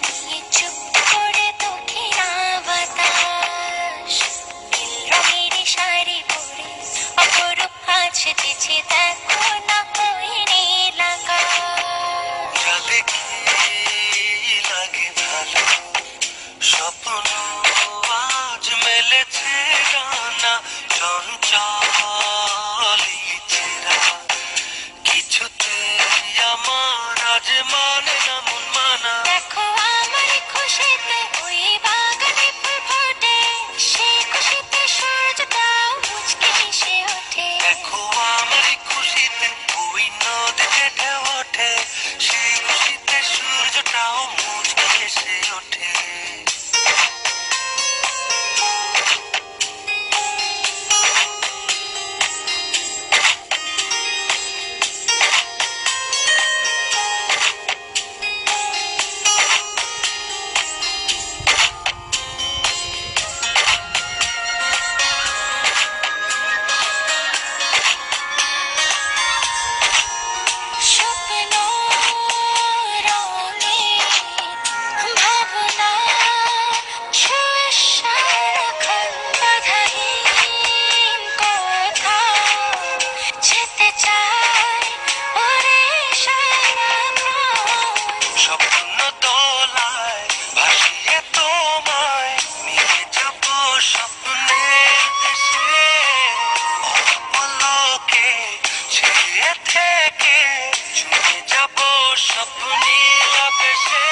নিয়ে চুপ করে দক্ষিণা বাতাস, নীল রঙের শাড়ি পরে অপরূপ সাজেছে, দেখো না ওই নীল আকাশ। যা দেখে লাগে ভালো, স্বপ্ন আজ মেলেছে ডানা, চঞ্চল এই চেরা কিছুতে আমার আজ মানে না মন মানা। দেখো আমার খুশিতে ওই বাগানে ফুল ফোটে, সেই খুশিতে সূর্যটাও মুচকে হেসে ওঠে। দেখো আমার খুশিতে ওই নদীতে ঢেউ ওঠে, সেই খুশিতে সূর্যটাও মুচকে হেসে ওঠে। স্বপ্ন রঙিন ভাবনা ছুঁয়ে সারাক্ষণ বাধাহীন কোথাও যেতে চায় ওরে সারা প্রাণ। স্বপ্ন দোলায় ভাসিয়ে তোমায় নিয়ে যাব স্বপ্নের দেশে, অপলকে ছেয়ে থেকে ছুঁয়ে যাব স্বপ্নীল আবেশে।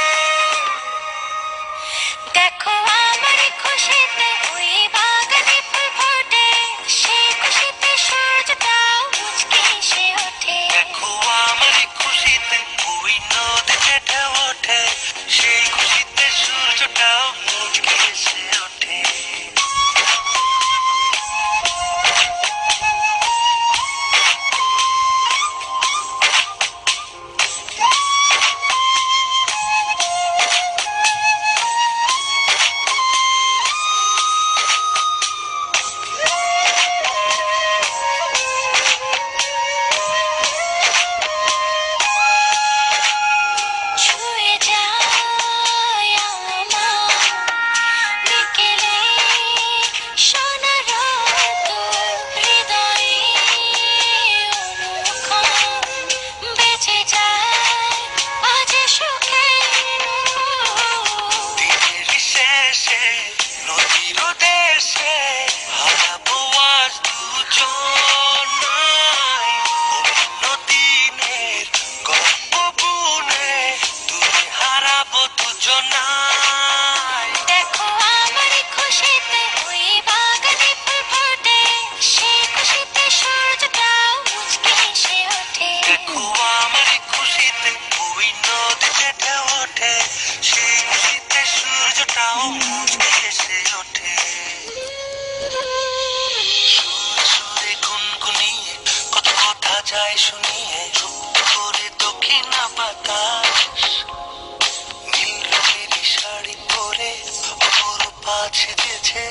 দেখো আমার খুশিতে ওই বাগানে ফুল ফোটে, সেই খুশিতে সূর্যটাও মুচকে হেসে ওঠে। দেখো আমার খুশিতে ওই নদীতে ঢেউ ওঠে, সেই খুশিতে সূর্যটাও মুচকে হেসে ওঠে। ছুঁয়ে যায় আমার বিকেলে সোনার তোর হৃদয়ে অনুক্ষণ, বেঁচে যায় আজ সুখের দিনের শেষে নদীর দেশে হারাবো আজ দুজনায়, অন্য দিনের গল্প বুনে দূরে হারাবো দুজনায়। দেখো আমার খুশিতে ওই বাগানে ফুল ফোটে, সেই খুশিতে সূর্যটাও মুচকে হেসে ওঠে। দেখো আমার খুশিতে ওই নদীতে ঢেউ ওঠে, সেই খুশিতে সূর্যটাও মুচকে হেসে ওঠে। সুরে সুরে গুনগুনিয়ে কত কথা যায় শুনিয়ে, চুপ করে দক্ষিণা বাতাস, নীল রঙের শাড়ি পরে অপরূপ সেজেছে,